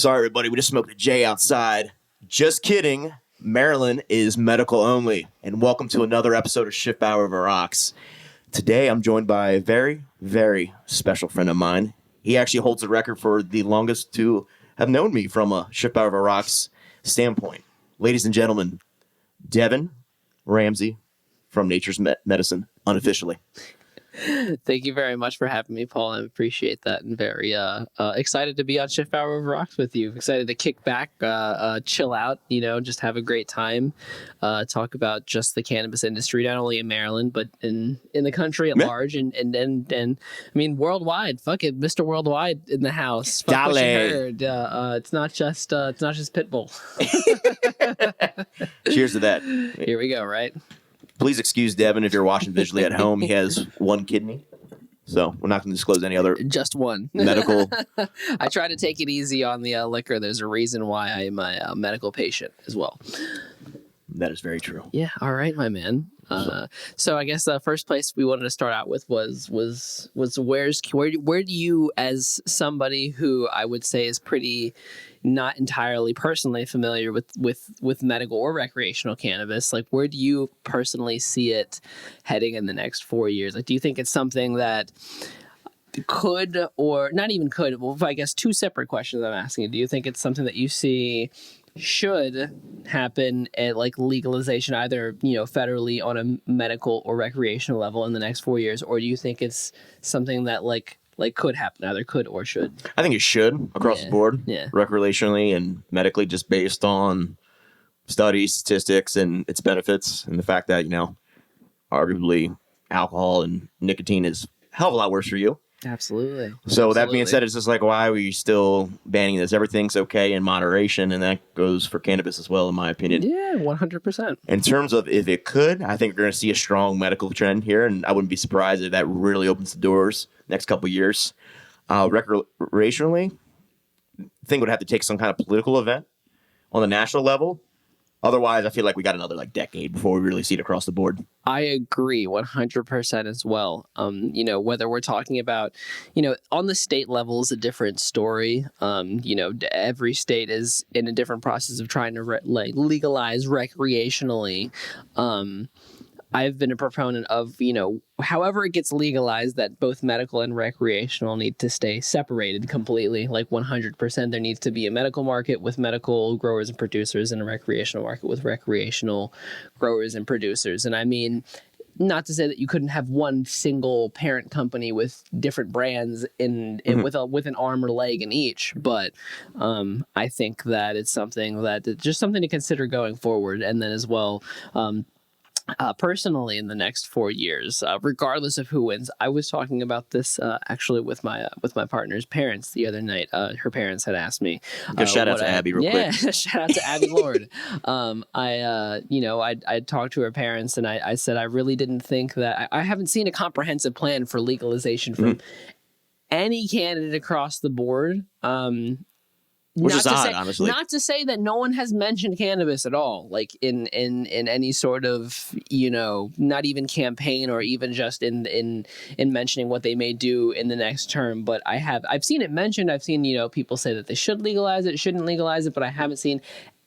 Sorry, everybody. We just smoked a J outside. Just kidding. Maryland is medical only. And welcome to another episode of Schiffbauer of Rocks. Today, I'm joined by a very, very special friend of mine. He actually holds the record for the longest to have known me from a Schiffbauer of Rocks standpoint. Ladies and gentlemen, Devin Ramsey from Nature's Medicine, unofficially. Thank you very much for having me, Paul. I appreciate that, and very excited to be on Schiffbauer of Rocks with you. Excited to kick back, chill out, just have a great time, talk about just the cannabis industry, not only in Maryland but in the country at large, and I mean worldwide. Fuck it, Mr. Worldwide in the house. Fuck what you heard. It's not just Pitbull. Cheers to that. Here we go. Right. Please excuse Devin if you're watching visually at home. He has one kidney, so we're not going to disclose any other. Just one. Medical. I try to take it easy on the liquor. There's a reason why I'm a medical patient as well. That is very true. Yeah. All right, my man. So I guess the first place we wanted to start out with was where do you, as somebody who I would say is pretty not entirely personally familiar with medical or recreational cannabis, like where do you personally see it heading in the next 4 years? Like, do you think it's something that could, or not even could, well, I guess two separate questions I'm asking. Do you think it's something that you see should happen at like legalization, either federally on a medical or recreational level in the next 4 years, or do you think it's something that like could happen, either could or should? I think it should across the board, recreationally and medically, just based on studies, statistics, and its benefits, and the fact that arguably alcohol and nicotine is a hell of a lot worse for you. Absolutely. So that being said, it's just like, why are we still banning this? Everything's okay in moderation, and that goes for cannabis as well, in my opinion. Yeah, 100%. In terms of if it could, I think we're going to see a strong medical trend here, and I wouldn't be surprised if that really opens the doors next couple of years. Recreationally, I think it would have to take some kind of political event on the national level. Otherwise, I feel like we got another decade before we really see it across the board. I agree 100% as well. Whether we're talking about, on the state level is a different story. Every state is in a different process of trying to legalize recreationally. I've been a proponent of, however it gets legalized, that both medical and recreational need to stay separated completely, like 100%. There needs to be a medical market with medical growers and producers and a recreational market with recreational growers and producers. And I mean, not to say that you couldn't have one single parent company with different brands with an arm or leg in each, but I think that it's something to consider going forward. And then as well, personally, in the next 4 years, regardless of who wins, I was talking about this actually with my partner's parents the other night. Her parents had asked me. Shout out to Abby real quick. Yeah, shout out to Abby Lord. I talked to her parents, and I said I really didn't think that I haven't seen a comprehensive plan for legalization from any candidate across the board. Which is odd, honestly. Not to say that no one has mentioned cannabis at all, like in any sort of, not even campaign or even just in mentioning what they may do in the next term. But I've seen it mentioned. I've seen, people say that they should legalize it, shouldn't legalize it, but I haven't seen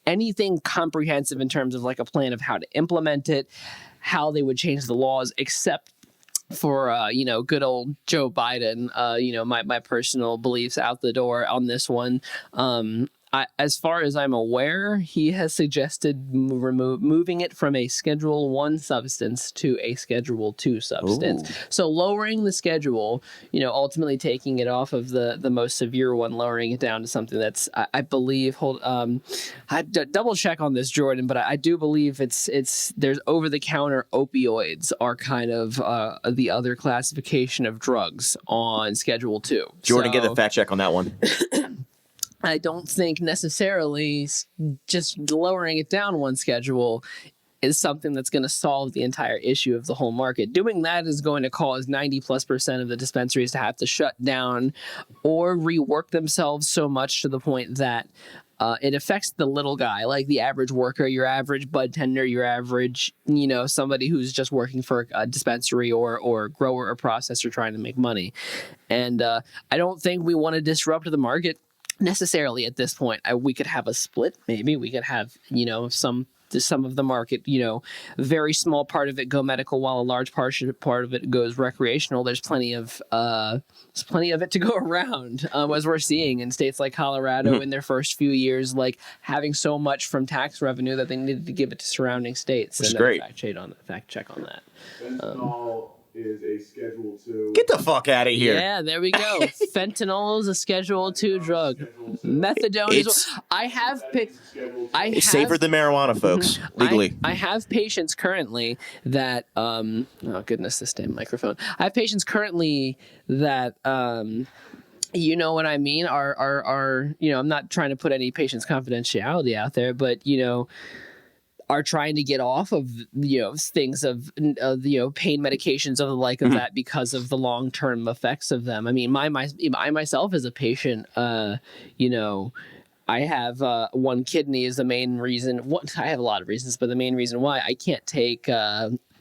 anything comprehensive in terms of like a plan of how to implement it, how they would change the laws, except for good old Joe Biden. My personal beliefs out the door on this one. As far as I'm aware, he has suggested moving it from a Schedule 1 substance to a Schedule 2 substance. Ooh. So lowering the schedule, ultimately taking it off of the most severe one, lowering it down to something that's, I believe, I double check on this, Jordan, but I do believe there's over-the-counter opioids are kind of the other classification of drugs on Schedule 2. Jordan, get the fact check on that one. I don't think necessarily just lowering it down one schedule is something that's going to solve the entire issue of the whole market. Doing that is going to cause 90+% of the dispensaries to have to shut down or rework themselves so much to the point that it affects the little guy, like the average worker, your average bud tender, your average, somebody who's just working for a dispensary or grower or processor trying to make money. And I don't think we want to disrupt the market necessarily at this point. We could have a split. Maybe we could have, some of the market, very small part of it go medical, while a large part of it goes recreational. There's plenty of it to go around, as we're seeing in states like Colorado in their first few years, like having so much from tax revenue that they needed to give it to surrounding states. Which is great. Fact check on that. Fentanyl is a Schedule 2. Get the fuck out of here. Yeah, there we go. Fentanyl is a Schedule 2 drug. Methadone is. It's safer than marijuana, folks. Legally. I have patients currently that. Oh goodness, this damn microphone. I have patients currently that. You know what I mean? Are I'm not trying to put any patient's confidentiality out there, but are trying to get off of things of pain medications of the like of that because of the long-term effects of them. I mean, I myself as a patient, I have one kidney is the main reason. I have a lot of reasons, but the main reason why I can't take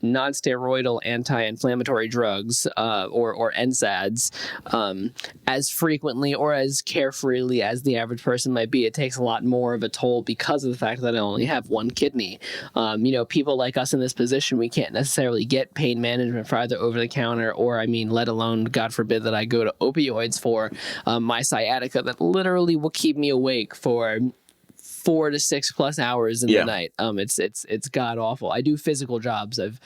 non-steroidal anti-inflammatory drugs or NSAIDs as frequently or as carefreely as the average person might be. It takes a lot more of a toll because of the fact that I only have one kidney. People like us in this position, we can't necessarily get pain management for either over-the-counter or, let alone, God forbid, that I go to opioids for my sciatica that literally will keep me awake for 4 to 6 plus hours in the night. It's god awful. I do physical jobs. I've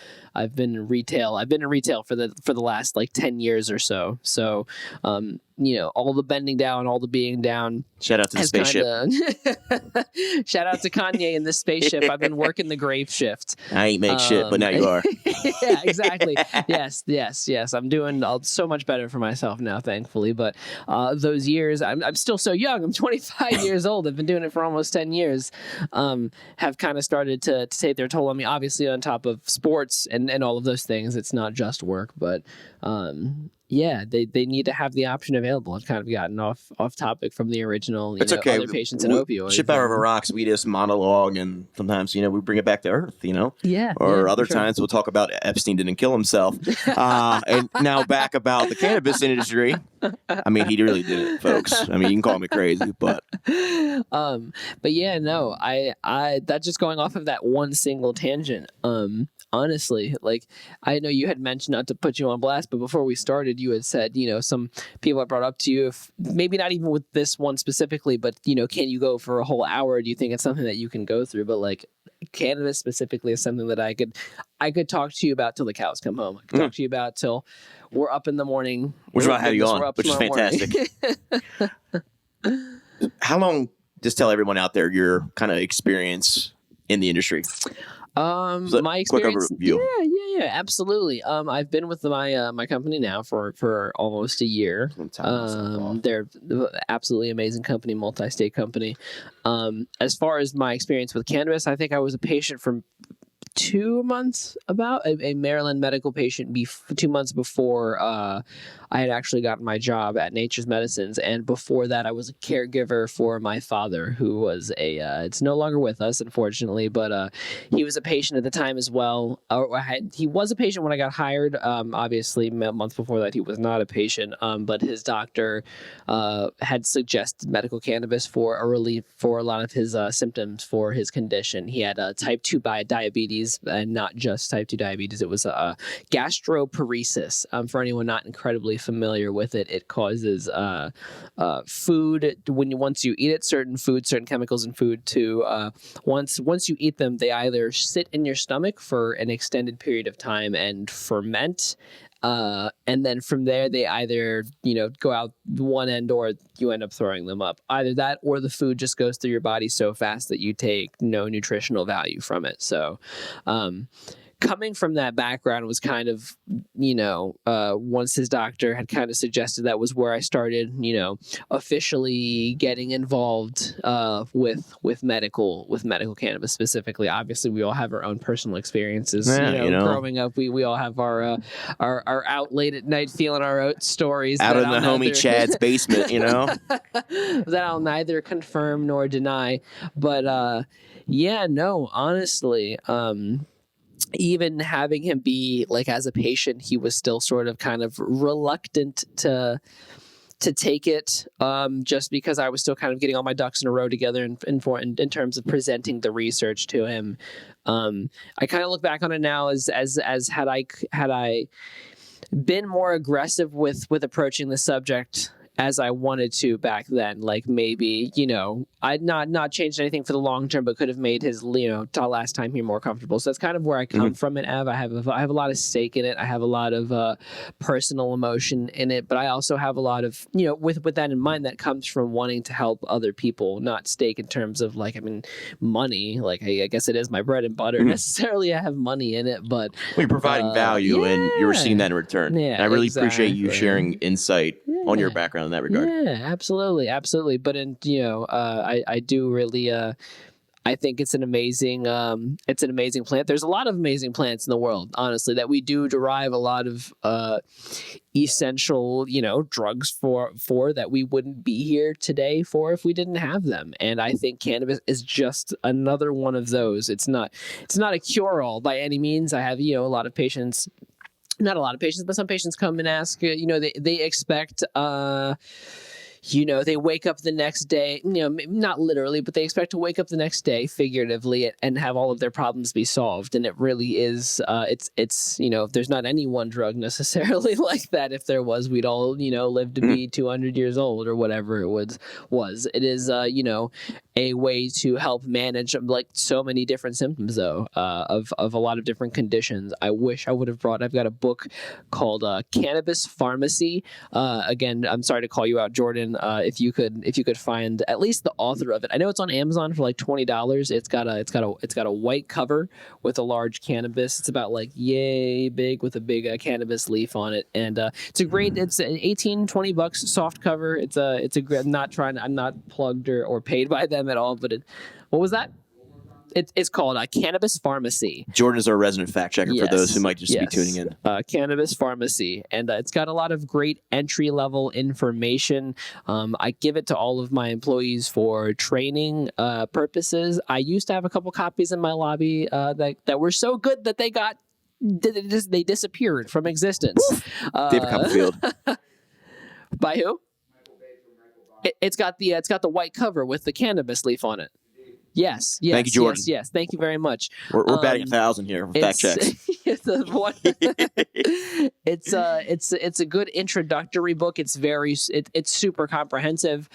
been in retail. I've been in retail for the last 10 years or so. So, all the bending down, all the being down. Shout out to the spaceship. Shout out to Kanye in this spaceship. I've been working the grave shift. I ain't make shit, but now you are. Yeah, exactly. Yes. I'm doing so much better for myself now, thankfully. But those years, I'm still so young. I'm 25 years old. I've been doing it for almost 10 years. Have kind of started to take their toll on me. Obviously, on top of sports and all of those things, it's not just work, but they need to have the option available. I've kind of gotten off topic from the original. It's okay. Other patients and opioids. Schiffbauer of Rocks, we just monologue, and sometimes we bring it back to earth. Yeah. Or other times we'll talk about Epstein didn't kill himself. And now back about the cannabis industry. He really did it, folks. You can call me crazy, but yeah, no, I that just going off of that one single tangent. Honestly, I know you had mentioned, not to put you on blast, but before we started, you had said, some people have brought up to you, if maybe not even with this one specifically, but, can you go for a whole hour? Do you think it's something that you can go through? But cannabis specifically is something that I could talk to you about till the cows come home. I could talk to you about till we're up in the morning. Which is why I have you on, which is fantastic. How long, just tell everyone out there your kind of experience in the industry. My experience, yeah, absolutely. I've been with my company now for almost a year. They're absolutely amazing company, multi-state company. As far as my experience with cannabis, I think I was a patient for 2 months, about a Maryland medical patient 2 months before I had actually gotten my job at Nature's Medicines. And before that, I was a caregiver for my father, who was it's no longer with us, unfortunately, but he was a patient at the time as well. He was a patient when I got hired. Obviously, months before that, he was not a patient, but his doctor had suggested medical cannabis for a relief for a lot of his symptoms for his condition. He had type 2 diabetes, and not just type 2 diabetes. It was gastroparesis. For anyone not incredibly familiar with it, it causes food, once you eat it, certain chemicals in food to once you eat them, they either sit in your stomach for an extended period of time and ferment, and then from there they either go out one end or you end up throwing them up. Either that or the food just goes through your body so fast that you take no nutritional value from it. So coming from that background was kind of, once his doctor had kind of suggested, that was where I started, officially getting involved with medical cannabis specifically. Obviously, we all have our own personal experiences. Growing up, we all have our out late at night feeling our own stories. Out in the homie Chad's basement, that I'll neither confirm nor deny. But honestly, even having him be as a patient, he was still sort of kind of reluctant to to take it, just because I was still kind of getting all my ducks in a row together in terms of presenting the research to him. I kind of look back on it now as had I been more aggressive with approaching the subject as I wanted to back then. Like maybe, I'd not changed anything for the long term, but could have made his, last time here more comfortable. So that's kind of where I come from it, Ev. I have a lot of stake in it. I have a lot of personal emotion in it, but I also have a lot of, with that in mind, that comes from wanting to help other people, not stake in terms of money. Like I guess it is my bread and butter. Necessarily I have money in it, but you're providing value and you're seeing that in return. Yeah, and I really appreciate you sharing insight on your background in that regard. Yeah, absolutely. But I do really, I think it's an amazing plant. There's a lot of amazing plants in the world, honestly, that we do derive a lot of essential, drugs for that we wouldn't be here today for if we didn't have them. And I think cannabis is just another one of those. It's not a cure-all by any means. I have, a lot of patients. Not a lot of patients, but some patients come and ask, they expect, they wake up the next day, not literally, but they expect to wake up the next day figuratively and have all of their problems be solved. And it really is, it's if there's not any one drug necessarily like that, if there was, we'd all, live to be 200 years old or whatever it was. It is, a way to help manage like so many different symptoms though, of a lot of different conditions. I wish I would have I've got a book called Cannabis Pharmacy. Again, I'm sorry to call you out, Jordan. If you could find at least the author of it. I know it's on Amazon for like $20. It's got a white cover with a large cannabis. It's about like yay big with a big cannabis leaf on it. And it's $18-20 soft cover. It's a great, I'm not plugged or paid by them at all, but what was that? It's called Cannabis Pharmacy. Jordan is our resident fact checker for those who might just be tuning in. Cannabis Pharmacy. And it's got a lot of great entry-level information. I give it to all of my employees for training purposes. I used to have a couple copies in my lobby that were so good that they disappeared from existence. David Copperfield. By who? It's got the white cover with the cannabis leaf on it. Yes. Thank you, Jordan. Yes. Thank you very much. We're batting 1,000 here for fact checks. It's a good introductory book. It's super comprehensive.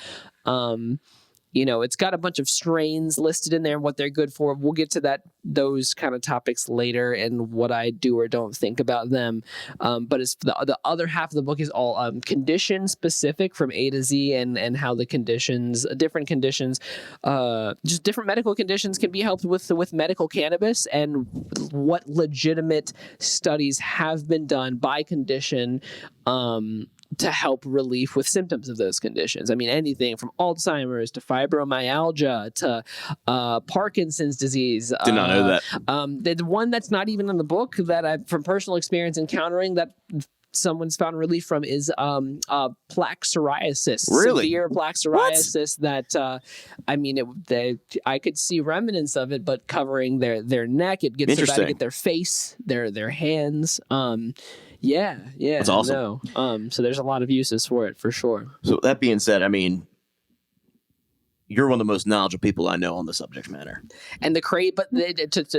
It's got a bunch of strains listed in there and what they're good for. We'll get to those kind of topics later and what I do or don't think about them. But it's the other half of the book is all condition specific from A to Z and how the different conditions, just different medical conditions can be helped with medical cannabis and what legitimate studies have been done by condition, to help relief with symptoms of those conditions. I mean, anything from Alzheimer's to fibromyalgia to Parkinson's disease. Did not know that. The one that's not even in the book that I've, from personal experience encountering, that someone's found relief from is plaque psoriasis. Really? Severe plaque psoriasis that, I could see remnants of it, but covering their neck, it gets so bad to get their face, their hands. Yeah. That's awesome. No. So there's a lot of uses for it, for sure. So that being said, you're one of the most knowledgeable people I know on the subject matter. And to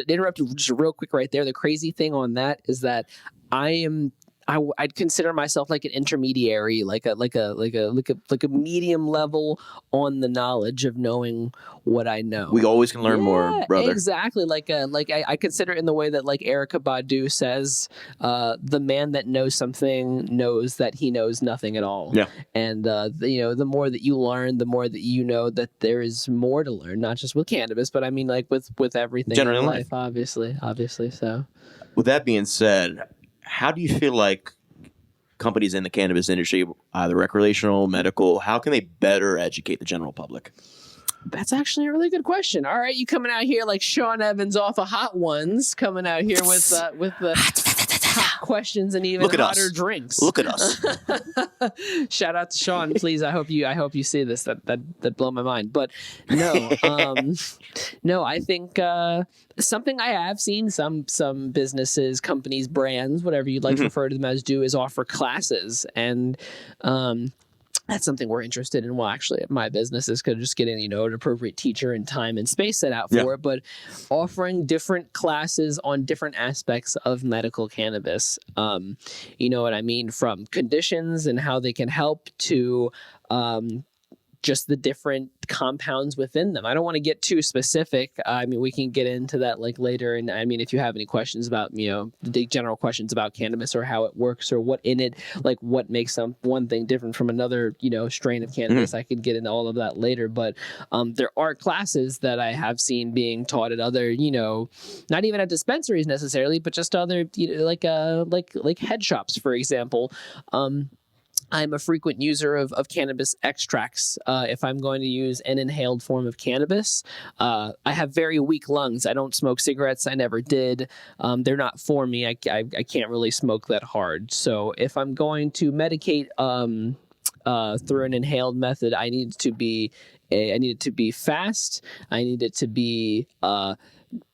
interrupt you just real quick right there, the crazy thing on that is that I'd consider myself like an intermediary, like a medium level on the knowledge of knowing what I know. We always can learn more, brother. Exactly. I consider it in the way that like Erykah Badu says, the man that knows something knows that he knows nothing at all. Yeah. And the more that you learn, the more that you know that there is more to learn, not just with cannabis, but I mean like with everything generally in life, obviously. So with that being said, how do you feel like companies in the cannabis industry, either recreational, medical, how can they better educate the general public? That's actually a really good question. All right, you coming out here like Sean Evans off of Hot Ones, coming out here with the hot questions and even hotter drinks. Look at us. Shout out to Sean, please. I hope you see this. That blow my mind. But no, no. I think something I have seen some businesses, companies, brands, whatever you'd like to refer to them as, do is offer classes and. that's something we're interested in. Well, actually, my business is kind of just getting, an appropriate teacher and time and space set out for it, but offering different classes on different aspects of medical cannabis. You know what I mean? From conditions and how they can help to just the different compounds within them. I don't want to get too specific. I mean, we can get into that like later. And I mean, if you have any questions about, the general questions about cannabis or how it works or what in it, like what makes one thing different from another, strain of cannabis, I could get into all of that later. But there are classes that I have seen being taught at other, not even at dispensaries necessarily, but just other, like head shops, for example. I'm a frequent user of cannabis extracts. If I'm going to use an inhaled form of cannabis, I have very weak lungs. I don't smoke cigarettes. I never did. They're not for me. I can't really smoke that hard. So if I'm going to medicate through an inhaled method, I need it to be fast. I need it to be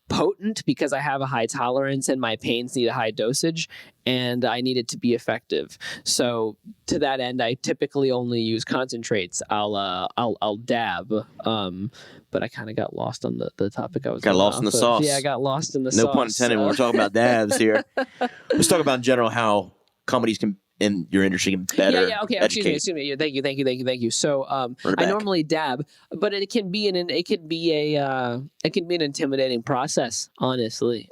potent because I have a high tolerance and my pains need a high dosage, and I need it to be effective. So to that end, I typically only use concentrates. I'll dab, but I kind of got lost on the topic I was got lost in the sauce. Yeah, I got lost in the sauce. No pun intended. When we're talking about dabs here, let's talk about in general how companies can in your industry can better. Okay. Educate. Excuse me. Thank you. So, I normally dab, but it can be an intimidating process, honestly.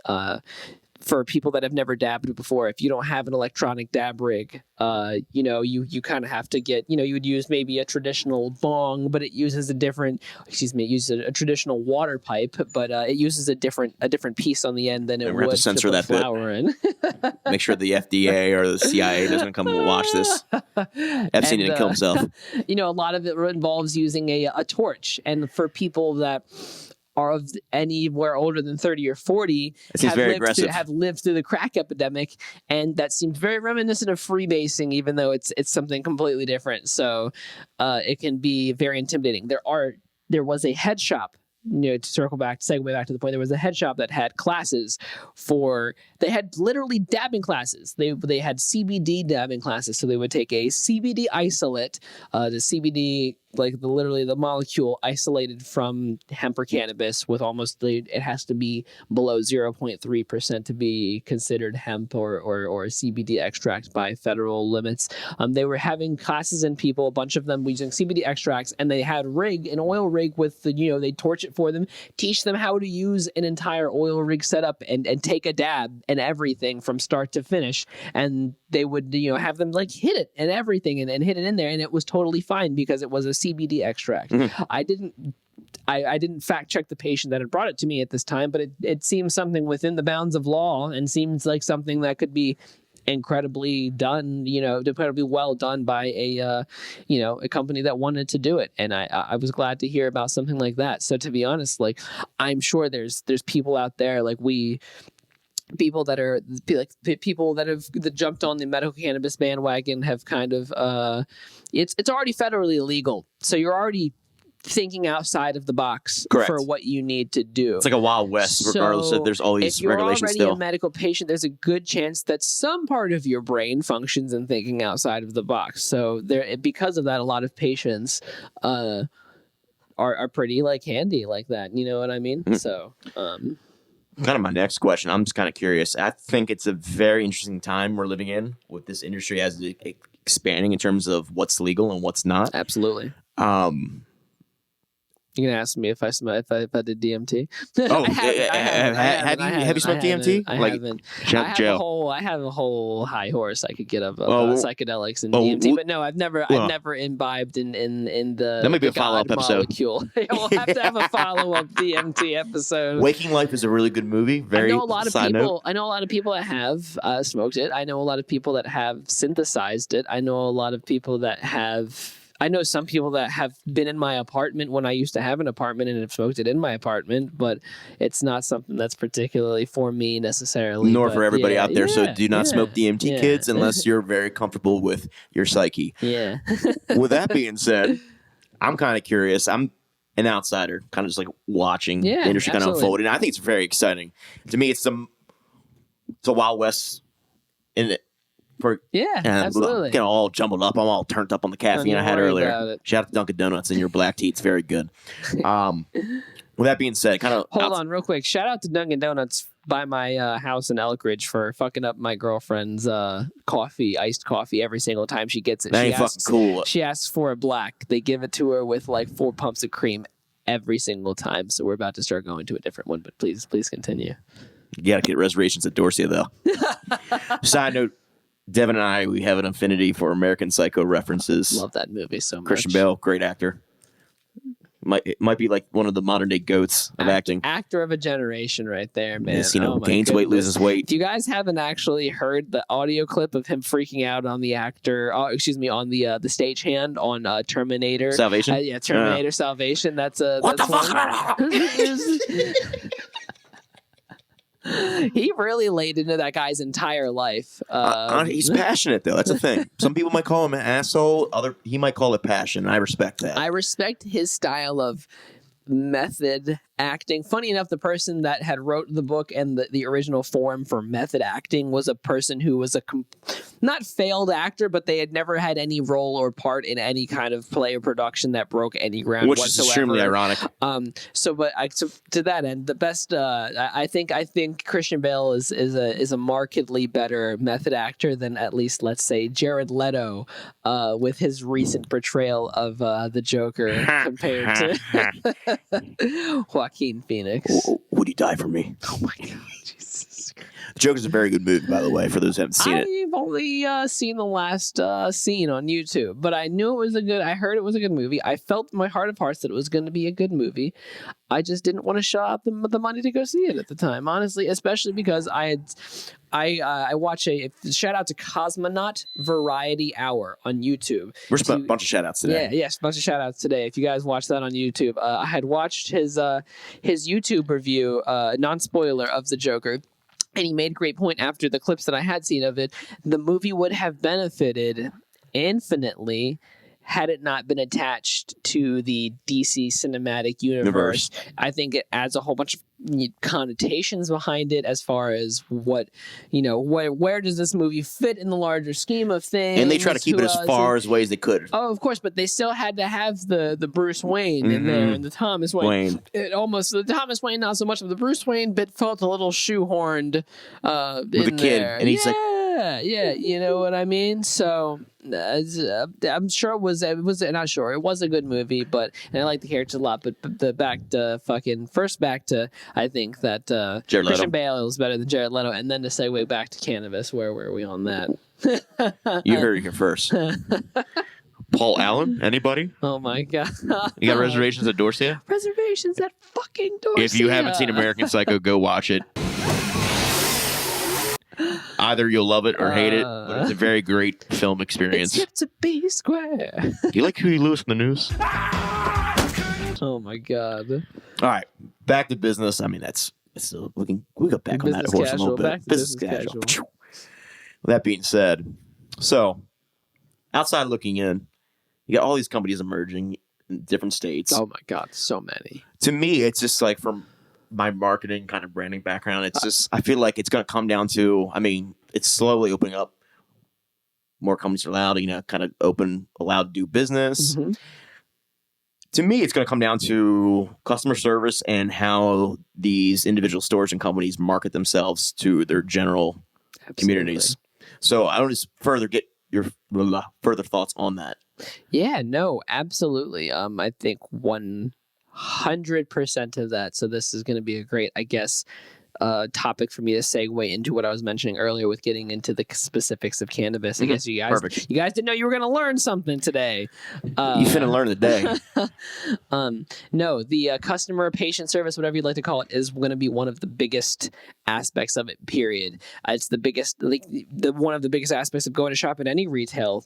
For people that have never dabbed before, if you don't have an electronic dab rig, you kind of have to get, you would use maybe a traditional bong, but it uses a traditional water pipe, but it uses a different piece on the end than it would have to censor that flour in. Make sure the FDA or the CIA doesn't come and watch this. Epstein didn't kill himself. A lot of it involves using a torch, and for people that are of anywhere older than 30 or 40 have lived through the crack epidemic, and that seems very reminiscent of freebasing, even though it's something completely different. So it can be very intimidating. There was a head shop, to segue back to the point, there was a head shop that had classes they had literally dabbing classes. They had CBD dabbing classes. So they would take a CBD isolate, the CBD, like the molecule isolated from hemp or cannabis with it has to be below 0.3% to be considered hemp or CBD extract by federal limits. They were having classes and people, a bunch of them using CBD extracts, and they had an oil rig with they torch it for them, teach them how to use an entire oil rig setup and take a dab and everything from start to finish. And they would, have them like hit it and everything and hit it in there. And it was totally fine because it was a CBD extract. Mm-hmm. I didn't fact check the patient that had brought it to me at this time, but it seems something within the bounds of law and seems like something that could be incredibly well done by a company that wanted to do it. And I was glad to hear about something like that. So to be honest, like, I'm sure there's people out there people that have jumped on the medical cannabis bandwagon have kind of it's already federally illegal, so you're already thinking outside of the box. Correct. For what you need to do. It's like a Wild West, regardless if there's all these regulations still. If you're already a medical patient, there's a good chance that some part of your brain functions in thinking outside of the box. So because of that, a lot of patients are pretty handy like that. You know what I mean? Mm-hmm. So. Kind of my next question. I'm just kind of curious. I think it's a very interesting time we're living in with this industry as expanding in terms of what's legal and what's not. Absolutely. You're gonna ask me if I did DMT? Oh, have you smoked DMT? I haven't. I have a whole high horse I could get of psychedelics and DMT, but no, I've never imbibed in the. That might be a follow-up episode. We'll have to have a follow-up DMT episode. Waking Life is a really good movie. I know a lot of people that have smoked it. I know a lot of people that have synthesized it. I know a lot of people that have. I know some people that have been in my apartment when I used to have an apartment and have smoked it in my apartment, but it's not something that's particularly for me necessarily. Nor for everybody out there. So do not smoke DMT, kids, unless you're very comfortable with your psyche. Yeah. With that being said, I'm kind of curious. I'm an outsider, kind of just like watching the industry kind of unfold. And I think it's very exciting. To me, it's a Wild West in Yeah, absolutely. Get all jumbled up. I'm all turned up on the caffeine I had earlier. Shout out to Dunkin' Donuts and your black tea. It's very good. With that being said, hold on real quick. Shout out to Dunkin' Donuts by my house in Elk Ridge for fucking up my girlfriend's iced coffee every single time she gets it. That ain't fucking cool. She asks for a black. They give it to her with like 4 pumps of cream every single time. So we're about to start going to a different one, but please continue. You gotta get reservations at Dorsia though. Side note, Devin and we have an affinity for American Psycho references. Love that movie so much. Christian Bale, great actor. It might be like one of the modern day goats of acting. Actor of a generation right there, man. Gains weight, loses weight. If you guys haven't actually heard the audio clip of him freaking out on the actor, on the stagehand on Terminator. Salvation? Terminator Salvation. What the fuck? He really laid into that guy's entire life. He's passionate, though. That's the thing. Some people might call him an asshole. He might call it passion. I respect that. I respect his style of method acting. Funny enough, the person that had wrote the book and the original form for method acting was a person who was not failed actor, but they had never had any role or part in any kind of play or production that broke any ground Which whatsoever. is extremely ironic. So to that end, the best, I think Christian Bale is a markedly better method actor than at least, let's say, Jared Leto with his recent portrayal of the Joker compared to Joaquin Phoenix. Would you die for me? Oh my God, Jesus Christ. The Joker's a very good movie, by the way, for those who haven't seen it. I've only seen the last scene on YouTube, but I knew I heard it was a good movie. I felt in my heart of hearts that it was going to be a good movie. I just didn't want to shell out the money to go see it at the time, honestly, especially because I watch a shout out to Cosmonaut Variety Hour on YouTube. We're a bunch of shout outs today. Yeah, yes, a bunch of shout outs today. If you guys watch that on YouTube, I had watched his YouTube review, non-spoiler, of the Joker. And he made a great point after the clips that I had seen of it. The movie would have benefited infinitely had it not been attached to the DC cinematic universe. I think it adds a whole bunch of connotations behind it as far as what, where does this movie fit in the larger scheme of things? And they try to keep it as far away as they could. Oh, of course, but they still had to have the Bruce Wayne in there and the Thomas Wayne. The Thomas Wayne, not so much of the Bruce Wayne, but felt a little shoehorned with the kid. There. And he's yeah, you know what I mean? So I'm sure it was not sure. It was a good movie, and I like the character a lot, but first back to I think that Christian Bale is better than Jared Leto, and then to segue back to Cannabis, where were we on that? You heard it here first. Paul Allen, anybody? Oh my God. You got reservations at Dorsia? Reservations at fucking Dorsia. If you haven't seen American Psycho, go watch it. Either you'll love it or hate it, but it's a very great film experience. It's yet to be square. Do you like Huey Lewis in the news? Oh my God. All right, back to business. I mean, we got back on that horse a little bit. Business casual. With that being said, so outside looking in, you got all these companies emerging in different states. Oh my God, so many. To me, it's just like from my marketing kind of branding background, it's just, I feel like it's going to come down to, it's slowly opening up. More companies are allowed, kind of allowed to do business. Mm-hmm. To me, it's going to come down to customer service and how these individual stores and companies market themselves to their general communities. So I don't just further get your further thoughts on that. Yeah, no, absolutely. I think 100% of that. So this is going to be a great, I guess, topic for me to segue into what I was mentioning earlier with getting into the specifics of cannabis. I guess you guys didn't know you were going to learn something today. You finna learn today. No, the customer patient service, whatever you'd like to call it, is going to be one of the biggest aspects of it, period. It's the biggest, one of the biggest aspects of going to shop at any retail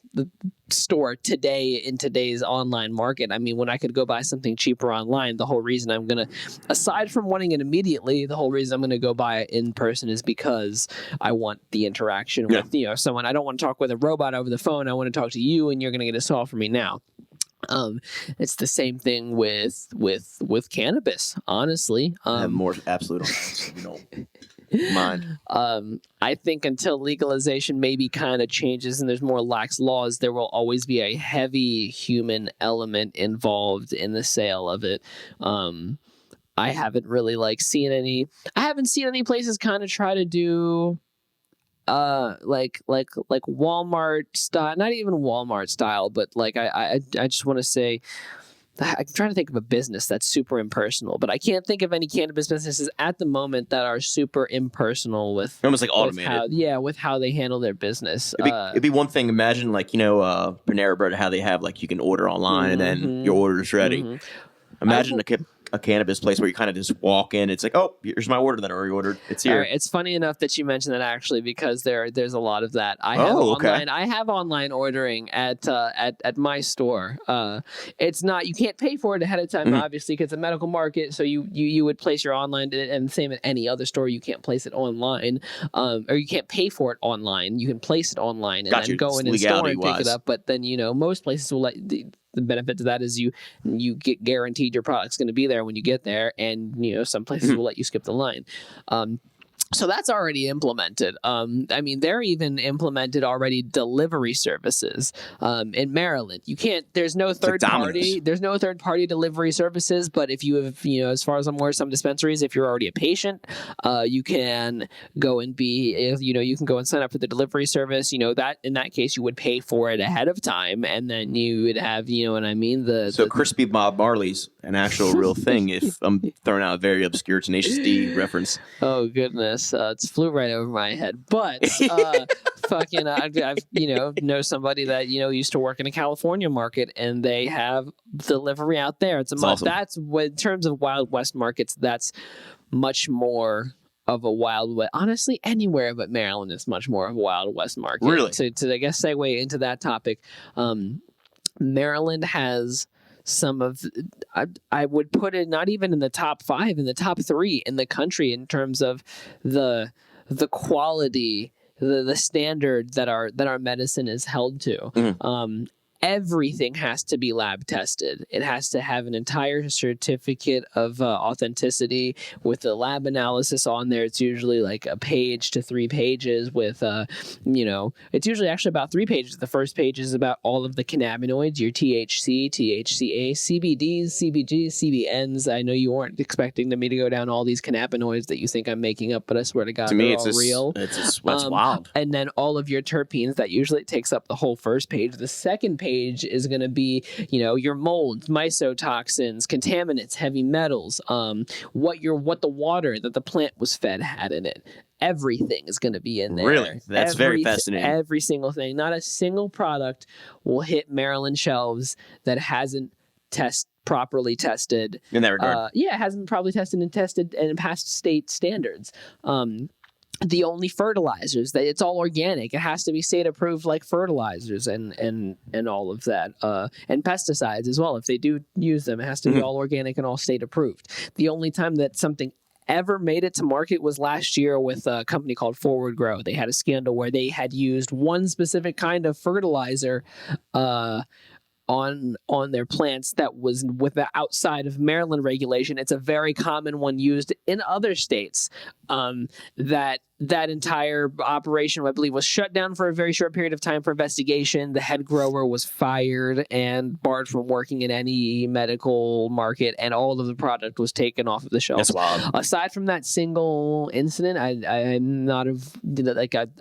store today in today's online market. I mean, when I could go buy something cheaper online, the whole reason I'm going to, aside from wanting it immediately, the whole reason I'm going to go buy it in person is because I want the interaction with someone. I don't want to talk with a robot over the phone. I want to talk to you, and you're going to get it solved for me now. It's the same thing with cannabis, honestly. I have more absolute on that. mind. I think until legalization maybe kind of changes and there's more lax laws, there will always be a heavy human element involved in the sale of it. I haven't really seen any places kind of try to do like Walmart style, not even Walmart style, but I just want to say, I'm trying to think of a business that's super impersonal, but I can't think of any cannabis businesses at the moment that are super impersonal with almost like automated. With how they handle their business. It'd be one thing. Imagine Panera Bread, how they have you can order online and then your order is ready. Mm-hmm. Imagine a cannabis place where you kind of just walk in. It's like, oh, here's my order that I already ordered. It's here. It's funny enough that you mentioned that actually, because there's a lot of that. I have online ordering at my store. It's not, you can't pay for it ahead of time, obviously, because it's a medical market. So you would place your online, and same at any other store. You can't place it online, or you can't pay for it online. You can place it online and then go in and store and pick it up. But then most places will let the benefit to that is you get guaranteed your product's going to be there when you get there, and some places will let you skip the line. So that's already implemented. They're even implemented already delivery services in Maryland. You can't. There's no third party. There's no third party delivery services. But if you have, as far as I'm aware, some dispensaries, if you're already a patient, you can go and you can go and sign up for the delivery service. That in that case you would pay for it ahead of time, and then you would have, the Crispy Bob Marley's an actual real thing. If I'm throwing out a very obscure Tenacious D reference. Oh goodness. It flew right over my head, but I've know somebody that used to work in a California market, and they have delivery out there. It's awesome. That's in terms of Wild West markets. That's much more of a Wild West. Honestly, anywhere but Maryland is much more of a Wild West market. Really? So to I guess segue into that topic, Maryland has some of, I would put it not even in the top 5, in the top 3 in the country in terms of the quality, the standard that our medicine is held to. Everything has to be lab tested. It has to have an entire certificate of authenticity with the lab analysis on there. It's usually like a page to 3 pages with, it's usually actually about 3 pages. The first page is about all of the cannabinoids, your THC, THCA, CBDs, CBGs, CBNs. I know you weren't expecting me to go down all these cannabinoids that you think I'm making up, but I swear to God, they're all real. That's wild. And then all of your terpenes, that usually takes up the whole first page. The second page is going to be, your molds, mycotoxins, contaminants, heavy metals, what the water that the plant was fed had in it. Everything is going to be in there. Really? That's very fascinating. Every single thing. Not a single product will hit Maryland shelves that hasn't properly tested. In that regard. It hasn't probably tested and passed state standards. The only fertilizers, that it's all organic. It has to be state approved, like fertilizers and all of that, and pesticides as well. If they do use them, it has to be all organic and all state approved. The only time that something ever made it to market was last year with a company called Forward Grow. They had a scandal where they had used one specific kind of fertilizer on their plants that was outside of Maryland regulation. It's a very common one used in other states. That entire operation, I believe, was shut down for a very short period of time for investigation. The head grower was fired and barred from working in any medical market, and all of the product was taken off of the shelf. That's wild. Aside from that single incident, I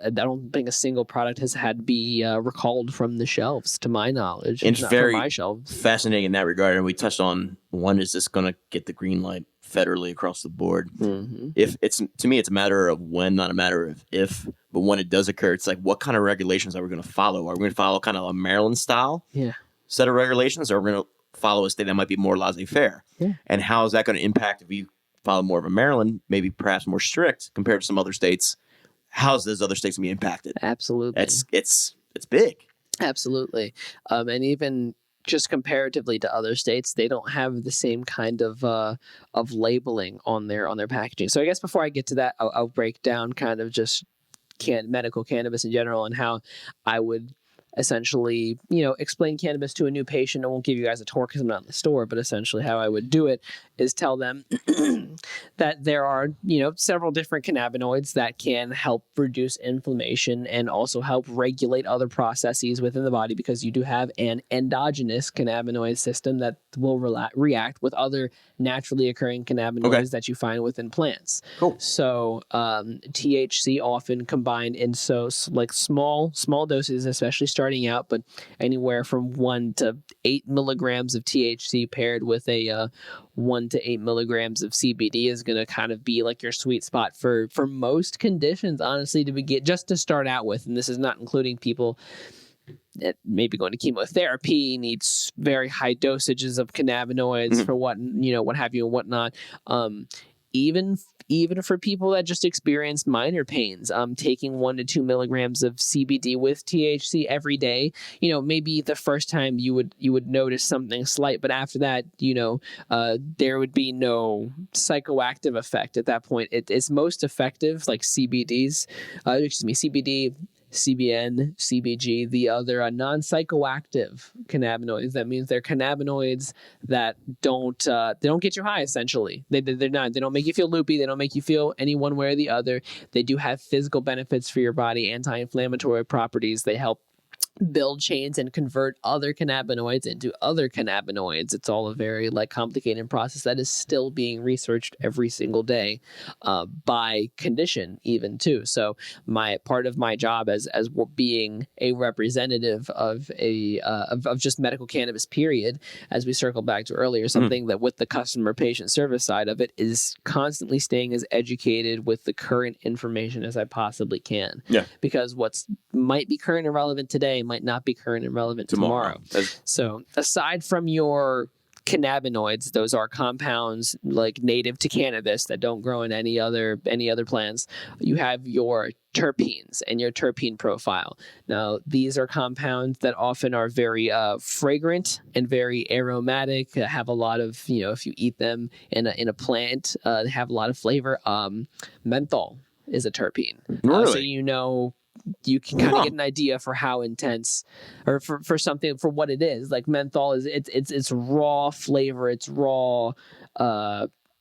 don't think a single product has had to be recalled from the shelves, to my knowledge. It's very fascinating in that regard, and we touched on, when is this going to get the green light federally across the board? If it's, to me, it's a matter of when, not a matter of if. But when it does occur, it's like, what kind of regulations are we going to follow? Are we going to follow kind of a Maryland style set of regulations, or are we going to follow a state that might be more laissez-faire? And how is that going to impact if you follow more of a Maryland, maybe perhaps more strict compared to some other states? How's those other states going to be impacted? Absolutely, it's big. Absolutely, and even just comparatively to other states, they don't have the same kind of labeling on their packaging. So I guess before I get to that, I'll break down kind of just medical cannabis in general, and how I would essentially, explain cannabis to a new patient. I won't give you guys a tour because I'm not in the store, but essentially how I would do it is tell them that there are, several different cannabinoids that can help reduce inflammation and also help regulate other processes within the body, because you do have an endogenous cannabinoid system that will react with other naturally occurring cannabinoids that you find within plants. Cool. So THC often combined in small doses, especially starting out, but anywhere from 1 to 8 milligrams of THC paired with a 1 to 8 milligrams of CBD is going to kind of be like your sweet spot for most conditions, honestly, to begin, just to start out with. And this is not including people that maybe going to chemotherapy, needs very high dosages of cannabinoids for what have you and whatnot. Even for people that just experience minor pains, taking 1 to 2 milligrams of CBD with THC every day, maybe the first time you would notice something slight, but after that, there would be no psychoactive effect at that point. It's most effective, like CBD, CBN, CBG, the other non-psychoactive cannabinoids. That means they're cannabinoids that don't get you high. Essentially, they don't make you feel loopy. They don't make you feel any one way or the other. They do have physical benefits for your body, anti-inflammatory properties. They help build chains and convert other cannabinoids into other cannabinoids. It's all a very complicated process that is still being researched every single day by condition even too. So part of my job as being a representative of of just medical cannabis period, as we circle back to earlier, something that with the customer patient service side of it is constantly staying as educated with the current information as I possibly can. Yeah. Because what's might be current and relevant today might not be current and relevant tomorrow. So aside from your cannabinoids, those are compounds native to cannabis that don't grow in any other plants. You have your terpenes and your terpene profile. Now, these are compounds that often are very fragrant and very aromatic, have a lot of, if you eat them in a plant, they have a lot of flavor. Menthol is a terpene. Really? So you can kind of get an idea for how intense, or for something, for what it is. Like menthol is it's raw flavor, it's raw aroma.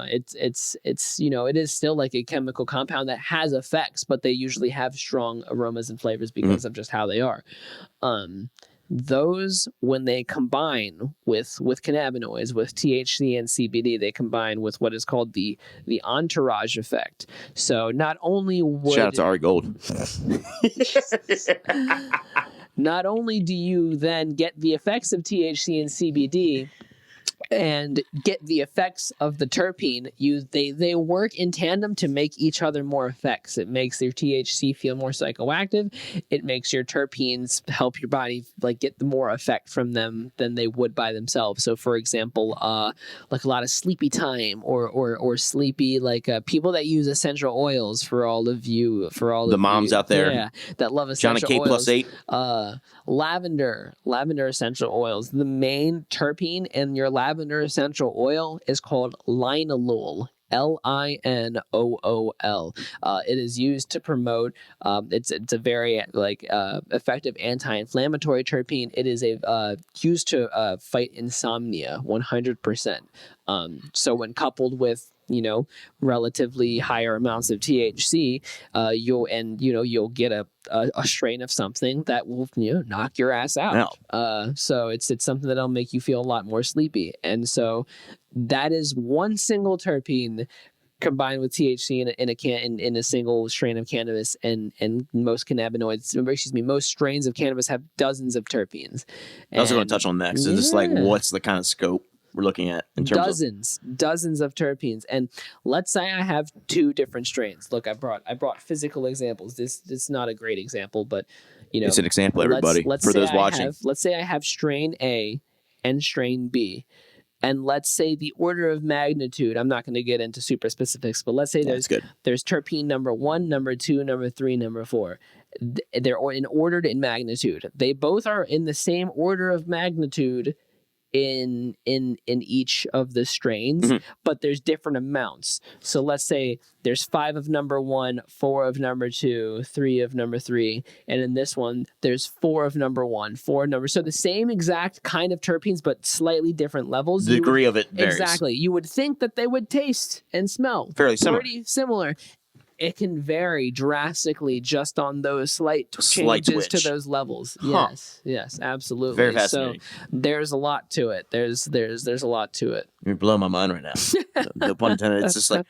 It's it is still like a chemical compound that has effects, but they usually have strong aromas and flavors because of just how they are. Those, when they combine with cannabinoids, with THC and CBD, they combine with what is called the entourage effect. So not only would... Shout out to Ari Gold. Not only do you then get the effects of THC and CBD and get the effects of the terpene, they work in tandem to make each other more effects. It makes your THC feel more psychoactive. It makes your terpenes help your body get the more effect from them than they would by themselves. So for example, a lot of sleepy time or sleepy, people that use essential oils, for all of you, the moms out there, that love essential Johnny K oils. +8. Lavender essential oils. The main terpene in your lavender essential oil is called linalool. LINOOL. It is used to promote. It's a very effective anti-inflammatory terpene. It is used to fight insomnia 100%. So when coupled with relatively higher amounts of THC, you'll get a strain of something that will knock your ass out. So it's something that'll make you feel a lot more sleepy. And so that is one single terpene combined with THC in a single strain of cannabis, and most most strains of cannabis have dozens of terpenes. I was going to touch on that. So just what's the kind of scope we're looking at in terms dozens of terpenes. And let's say I have 2 different strains. Look, I brought physical examples. This is not a great example, but it's an example, everybody. Let's for say those watching. Let's say I have strain A and strain B. And let's say the order of magnitude, I'm not going to get into super specifics, but let's say there's terpene number 1, number 2, number 3, number 4. They're in ordered in magnitude. They both are in the same order of magnitude in each of the strains, but there's different amounts. So let's say there's 5 of number 1, 4 of number 2, 3 of number 3, and in this one there's 4 of number 1, 4 of number. So the same exact kind of terpenes, but slightly different levels. The degree of it varies. Exactly. You would think that they would taste and smell fairly similar. Pretty similar. It can vary drastically just on those slight changes to those levels. Huh. Yes, absolutely. Very fascinating. So there's a lot to it. There's a lot to it. You're blowing my mind right now. No pun intended. It's just like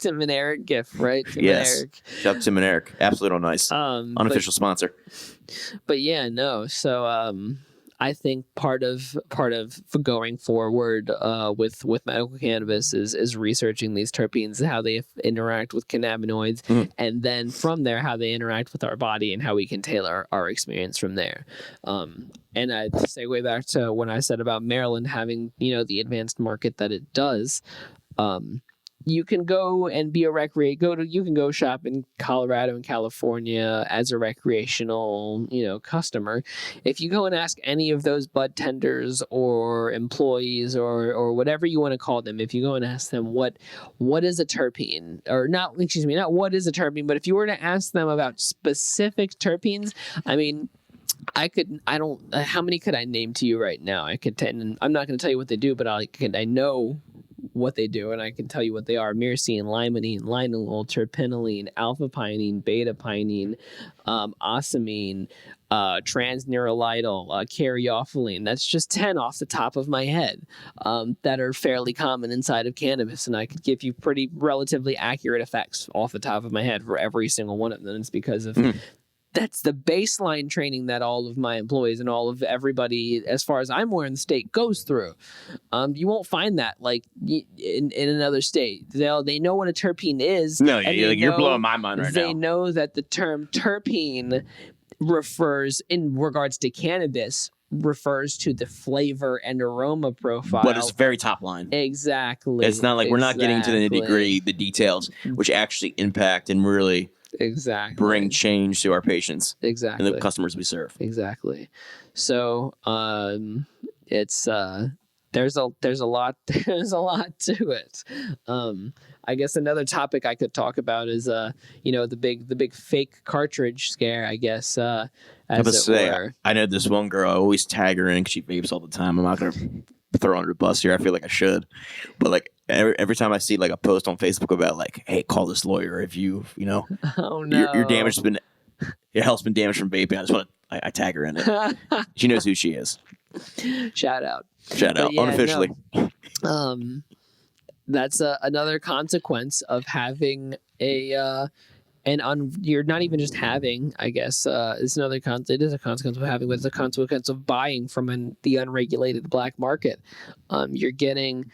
Tim and Eric gift, right? Tim yes. and Eric. Shout out to Tim and Eric. Absolutely on ice. Unofficial sponsor. But yeah, no. So I think part of going forward with medical cannabis is researching these terpenes, how they interact with cannabinoids, and then from there how they interact with our body and how we can tailor our experience from there. And I'd segue back to when I said about Maryland having the advanced market that it does. You can go and be you can go shop in Colorado and California as a recreational, customer. If you go and ask any of those bud tenders or employees or whatever you want to call them, if you go and ask them what is a terpene, or not what is a terpene, but if you were to ask them about specific terpenes, I mean, how many could I name to you right now? I'm not going to tell you what they do, but I know what they do, and I can tell you what they are: myrcene, limonene, linalool, terpinolene, alpha-pinene, beta-pinene, ocimene, transneurolidal, caryophyllene. That's just 10 off the top of my head that are fairly common inside of cannabis, and I could give you pretty relatively accurate effects off the top of my head for every single one of them. It's because of that's the baseline training that all of my employees and all of everybody, as far as I'm aware in the state, goes through. You won't find that like in another state. They know what a terpene is. No, you're blowing my mind right now. They know that the term terpene refers, in regards to cannabis, refers to the flavor and aroma profile. But it's very top line. Exactly. It's not like we're not getting to the nitty-gritty, the details, which actually impact and really bring change to our patients and the customers we serve. Exactly. So it's there's a lot to it. I guess another topic I could talk about is the big fake cartridge scare, I guess. I know this one girl, I always tag her in because she vapes all the time. I'm not gonna throw her under the bus here. I feel like I should, but like every time I see like a post on Facebook about like, hey, call this lawyer if oh no, your damage has been, your health's been damaged from vaping. I tag her in it. She knows who she is. Shout out, yeah, unofficially. No. That's another consequence of having you're not even just having, I guess, it's another it is a consequence of having, but it's a consequence of buying from the unregulated black market. You're getting,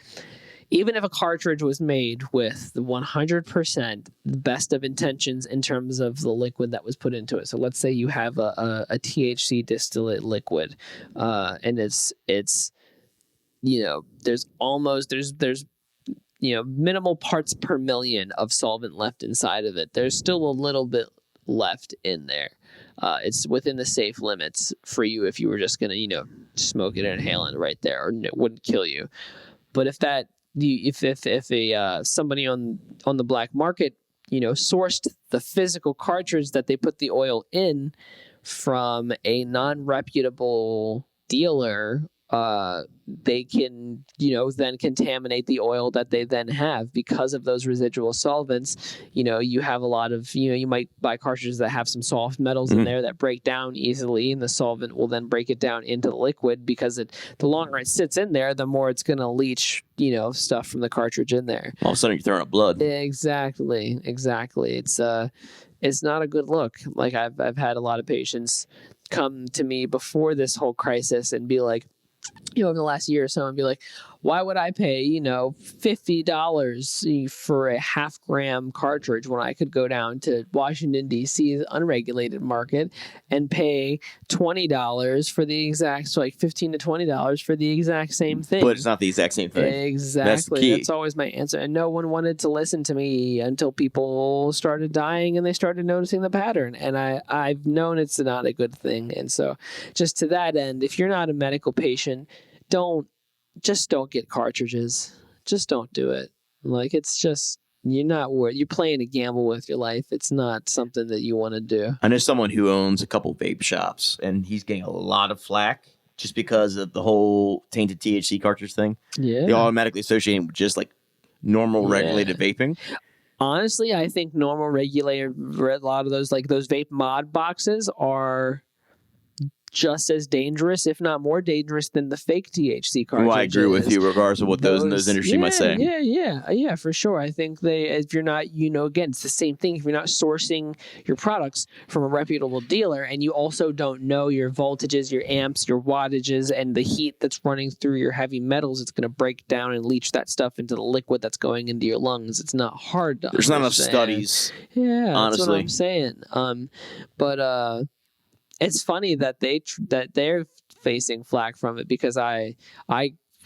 even if a cartridge was made with the 100% best of intentions in terms of the liquid that was put into it. So let's say you have a THC distillate liquid, and it's there's minimal parts per million of solvent left inside of it. There's still a little bit left in there. It's within the safe limits for you if you were just going to, smoke it and inhale it right there, or it wouldn't kill you. But if somebody on the black market, sourced the physical cartridge that they put the oil in from a non-reputable dealer, they can, then contaminate the oil that they then have because of those residual solvents. You have a lot of, you might buy cartridges that have some soft metals in there that break down easily, and the solvent will then break it down into the liquid because the longer it sits in there, the more it's going to leach, stuff from the cartridge in there. All of a sudden you're throwing up blood. Exactly. It's not a good look. Like I've had a lot of patients come to me before this whole crisis and be like, over the last year or so, and be like, why would I pay, $50 for a half-gram cartridge when I could go down to Washington, D.C.'s unregulated market and pay $20 for the exact, so like $15 to $20 for the exact same thing? But it's not the exact same thing. Exactly. That's always my answer. And no one wanted to listen to me until people started dying and they started noticing the pattern. And I've known it's not a good thing. And so just to that end, if you're not a medical patient, don't get cartridges. Just don't do it. Like, it's just, you're playing a gamble with your life. It's not something that you want to do. I know someone who owns a couple vape shops, and he's getting a lot of flack just because of the whole tainted THC cartridge thing. Yeah. They automatically associate it with just like normal regulated vaping. Honestly, I think normal regulated, a lot of those, like those vape mod boxes are just as dangerous, if not more dangerous, than the fake THC cartridges. Well, I agree with you, regardless of what those in those industry might say. Yeah, for sure. I think if you're not, again, it's the same thing. If you're not sourcing your products from a reputable dealer, and you also don't know your voltages, your amps, your wattages, and the heat that's running through your heavy metals, it's going to break down and leach that stuff into the liquid that's going into your lungs. It's not hard to There's understand. not enough studies. Yeah, honestly. That's what I'm saying. But it's funny that they're facing flack from it, because I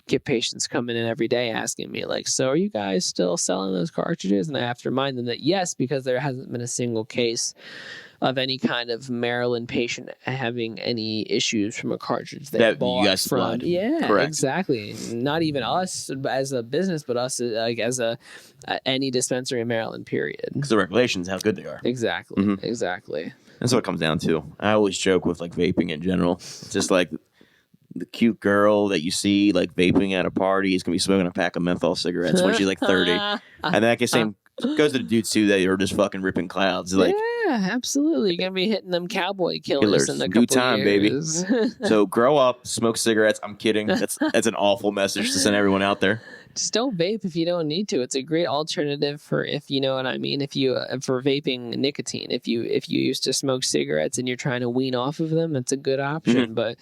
get patients coming in every day asking me, like, so are you guys still selling those cartridges? And I have to remind them that yes, because there hasn't been a single case of any kind of Maryland patient having any issues from a cartridge that bought you guys from. supplied. Yeah, Correct. Exactly. Not even us as a business, but us like as any dispensary in Maryland. Period. Because the regulations, how good they are. Exactly. Mhm. Exactly. That's what it comes down to. I always joke with like vaping in general. It's just like the cute girl that you see like vaping at a party is gonna be smoking a pack of menthol cigarettes when she's like 30, and that same goes to the dudes too that are just fucking ripping clouds. Like, yeah, absolutely. You're gonna be hitting them cowboy killers in a couple Due time, years. baby. So grow up, smoke cigarettes. I'm kidding. That's an awful message to send everyone out there. Just don't vape if you don't need to. It's a great alternative for, if you know what I mean, if you for vaping nicotine. If you used to smoke cigarettes and you're trying to wean off of them, it's a good option. Mm-hmm. But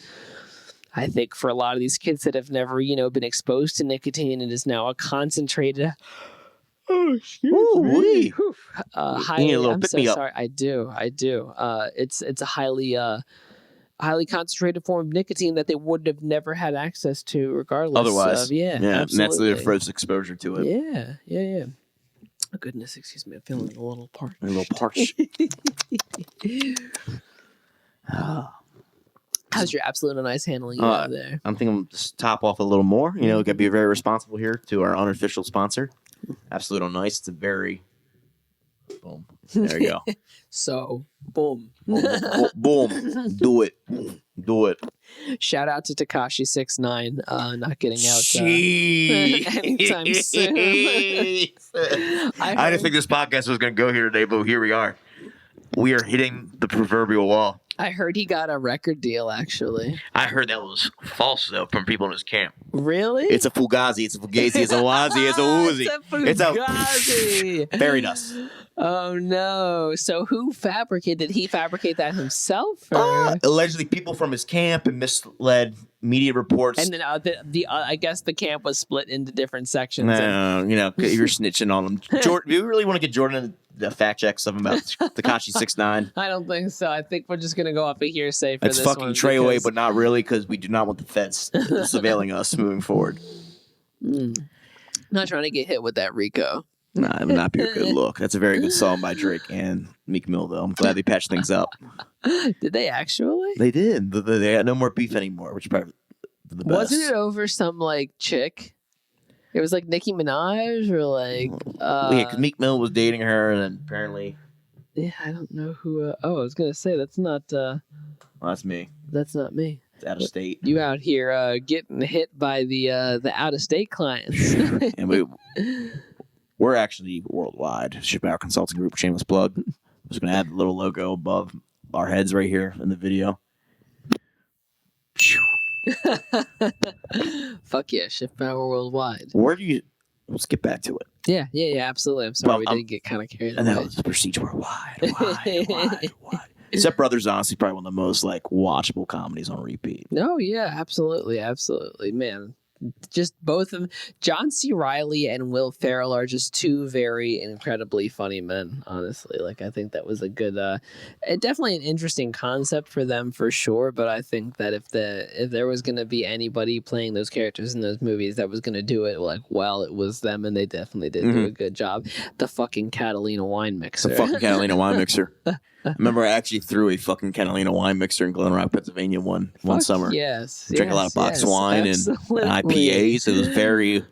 I think for a lot of these kids that have never, been exposed to nicotine, it is now a concentrated. Oh, excuse me. You need a little I'm pick so me up. sorry. I do. It's a highly concentrated form of nicotine that they would have never had access to regardless. Otherwise, yeah, and that's absolutely. their first exposure to it. Yeah. Oh, goodness, excuse me. I'm feeling a little parched. A little parched. How's your Absolute Nice handling you out there? I'm thinking I'm just top off a little more. Got to be very responsible here to our unofficial sponsor, Absolute Nice. It's a very boom. There you go. So, boom. Boom. Do it. Shout out to Tekashi69 not getting out anytime Jeez. soon. I didn't think this podcast was going to go here today, but here we are. We are hitting the proverbial wall. I heard he got a record deal, actually. I heard that was false, though, from people in his camp. Really? It's a Fugazi. It's a Fugazi. It's a Wazi. It's a Woozy. It's a Fugazi. Buried us. Oh, no. So who fabricated? Did he fabricate that himself? Or? Allegedly, people from his camp and misled media reports. And then I guess the camp was split into different sections. No, you're snitching on them. Jordan, do you really want to get Jordan the fact check stuff about Tekashi 6ix9ine? I don't think so. I think we're just going to go off a hearsay for It's this fucking one. Trey away, but not really, because we do not want the feds surveilling us moving forward. Not trying to get hit with that, Rico. Nah, it would not be a good look. That's a very good song by Drake and Meek Mill, though. I'm glad they patched things up. Did they actually? They did. They got no more beef anymore, which is probably the best. Wasn't it over some chick? It was like Nicki Minaj or like. Yeah, because Meek Mill was dating her, and then apparently. Yeah, I don't know who. I was gonna say that's not. Well, that's me. That's not me. It's out of state. You out here getting hit by the out of state clients. And we're actually worldwide. Schiffbauer Consulting Group, shameless plug. I'm just gonna add the little logo above our heads right here in the video. Fuck yeah, Schiffbauer Worldwide. Let's get back to it. Yeah, absolutely. I'm sorry we did get kind of carried away. And that was Prestige Worldwide. Wide. Step Brothers, honestly, probably one of the most watchable comedies on repeat. No, yeah, absolutely, man. just both of them. John C. Reilly and Will Ferrell are just two very incredibly funny men, honestly. Like, I think that was a good, definitely an interesting concept for them for sure. But I think that if there was going to be anybody playing those characters in those movies that was going to do it, like, well, it was them, and they definitely did do a good job. The fucking Catalina wine mixer. The fucking Catalina wine mixer. I remember I actually threw a fucking Catalina wine mixer in Glen Rock, Pennsylvania one summer. Yes. Drank a lot of boxed wine and IPAs. It was very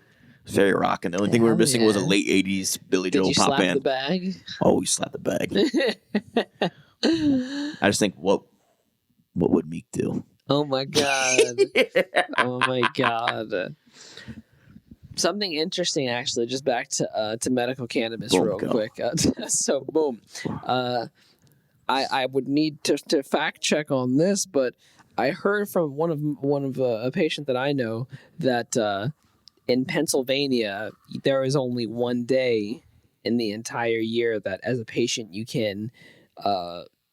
rocking. The only thing we were missing was a late 80s Billy Joel pop band. Did you slap the bag? Oh, we slapped the bag. I just think, what would Meek do? Oh my God. Oh my God. Something interesting, actually, just back to medical cannabis real quick. So, boom. I would need to fact check on this, but I heard from one of a patient that I know that in Pennsylvania there is only one day in the entire year that as a patient you can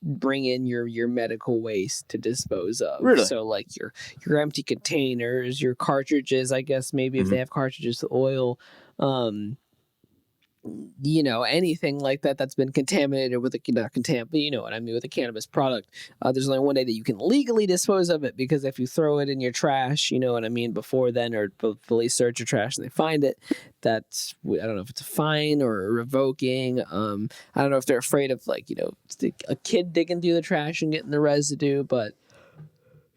bring in your medical waste to dispose of. Really? So like your empty containers, your cartridges, I guess maybe if they have cartridges, oil, anything like that that's been contaminated with with a cannabis product. There's only one day that you can legally dispose of it, because if you throw it in your trash, before then, or police search your trash and they find it, that's, I don't know if it's a fine or revoking. I don't know if they're afraid of a kid digging through the trash and getting the residue, but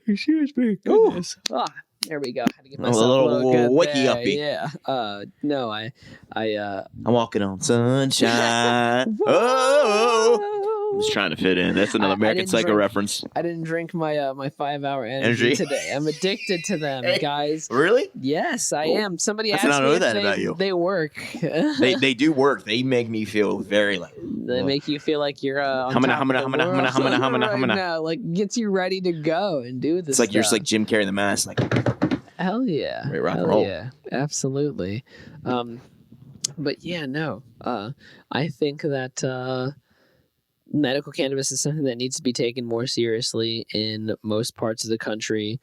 excuse me, goodness. There we go. Had to give myself a little wiki uppy. Yeah. No, I'm walking on sunshine. Oh, I'm just trying to fit in. That's another American Psycho reference. I didn't drink my 5-hour energy today. I'm addicted to them, guys. Really? Yes, I am. Somebody I asked me know if that about you. They work. They do work. They make me feel very like. They make you feel like you're like gets you ready to go and do this. It's like you're just like Jim Carrey in The Mask, like. Hell yeah. Great rock and roll. Yeah, absolutely. But yeah, no. I think that medical cannabis is something that needs to be taken more seriously in most parts of the country.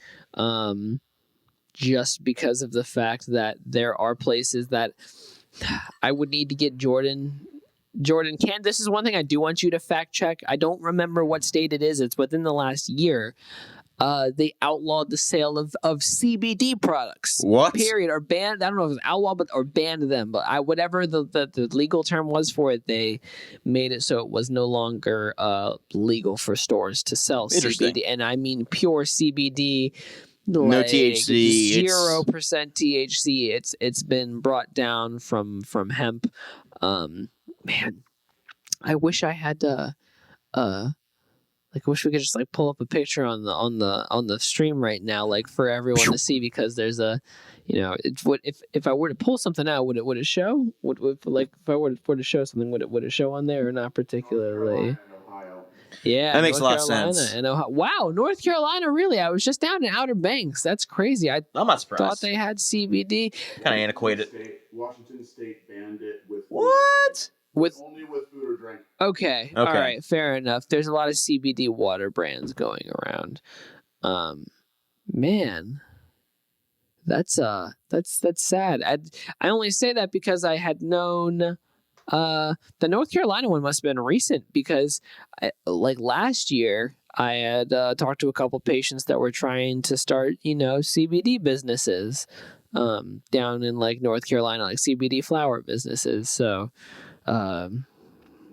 Just because of the fact that there are places that I would need to get Jordan, this is one thing I do want you to fact check. I don't remember what state it is. It's within the last year. They outlawed the sale of CBD products. What? Period. Or banned. I don't know if it was outlawed, or banned them. But whatever the legal term was for it, they made it so it was no longer legal for stores to sell CBD. And I mean pure CBD. No THC. 0% THC. It's been brought down from hemp. Man, I wish I had I wish we could just pull up a picture on the stream right now, for everyone to see, because there's if I were to pull something out, would it show? If I were to show something, would it show on there, or not particularly? Yeah, that makes a lot of sense. And Ohio. Wow, North Carolina, really? I was just down in Outer Banks. That's crazy. I'm not surprised. Thought they had CBD. Kind of antiquated. Washington State banned it with what? Only with food or drink. Okay. All right. Fair enough. There's a lot of CBD water brands going around. Man, that's sad. I only say that because I had known the North Carolina one must have been recent, because last year I had talked to a couple patients that were trying to start CBD businesses down in North Carolina, CBD flower businesses. So.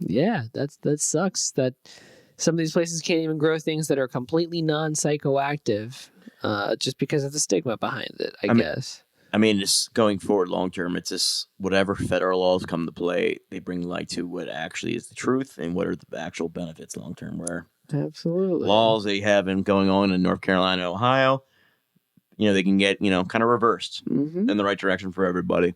Yeah, that sucks that some of these places can't even grow things that are completely non-psychoactive, just because of the stigma behind it, I guess. I mean, just going forward long term, it's just whatever federal laws come to play, they bring light to what actually is the truth and what are the actual benefits long term. Where absolutely laws they have been going on in North Carolina, and Ohio, they can get kind of reversed in the right direction for everybody.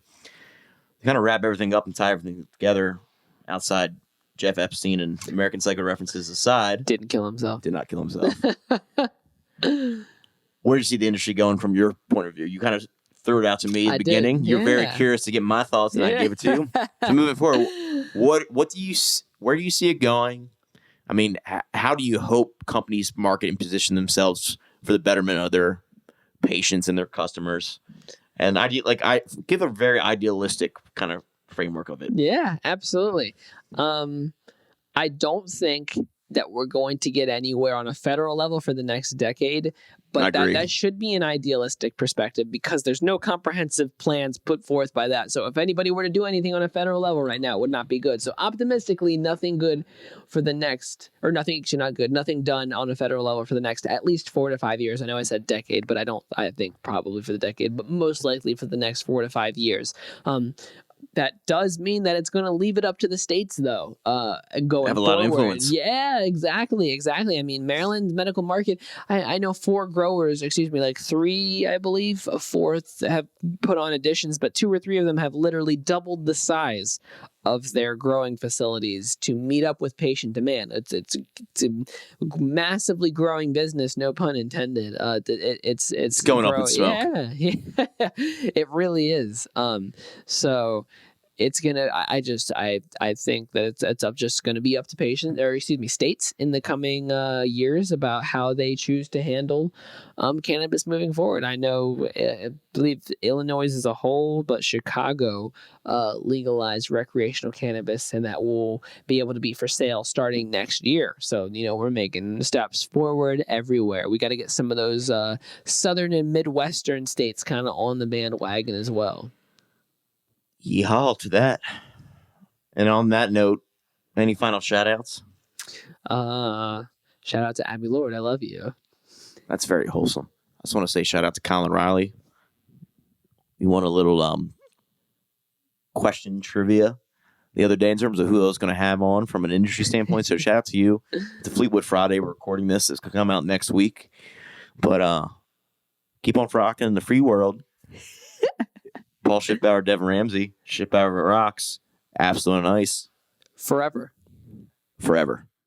Kind of wrap everything up and tie everything together outside Jeff Epstein and American Psycho references aside. Didn't kill himself. Did not kill himself. Where do you see the industry going from your point of view? You kind of threw it out to me at the beginning. You're very curious to get my thoughts, and I gave it to you. So moving forward, where do you see it going? I mean, how do you hope companies market and position themselves for the betterment of their patients and their customers? And I give a very idealistic kind of framework of it. Yeah, absolutely. I don't think that we're going to get anywhere on a federal level for the next decade, but that should be an idealistic perspective because there's no comprehensive plans put forth by that. So if anybody were to do anything on a federal level right now, it would not be good. So optimistically, nothing good for the next, or nothing, actually not good, nothing done on a federal level for the next at least 4 to 5 years. I know I said decade, but I think probably for the decade, but most likely for the next 4 to 5 years. That does mean that it's going to leave it up to the states, though, going have a forward. lot of influence. Yeah, exactly. I mean, Maryland's medical market, I know 4 growers, like 3, I believe, a 4th have put on additions, but 2 or 3 of them have literally doubled the size of their growing facilities to meet up with patient demand. It's a massively growing business, no pun intended. It's going up in smoke. Yeah, it really is. So it's gonna. I think that it's just going to be up to states in the coming years about how they choose to handle cannabis moving forward. I know, I believe Illinois as a whole, but Chicago legalized recreational cannabis, and that will be able to be for sale starting next year. So we're making steps forward everywhere. We got to get some of those southern and midwestern states kind of on the bandwagon as well. Yeehaw to that. And on that note, any final shout outs? Shout out to Abby Lord. I love you. That's very wholesome. I just want to say shout out to Colin Riley. We won a little question trivia the other day in terms of who I was going to have on from an industry standpoint. So shout out to you. It's a Fleetwood Friday. We're recording this. It's going to come out next week. But keep on frocking in the free world. Paul Schiffbauer, Devin Ramsey, Schiffbauer rocks. Absolute and ice. Forever. Forever.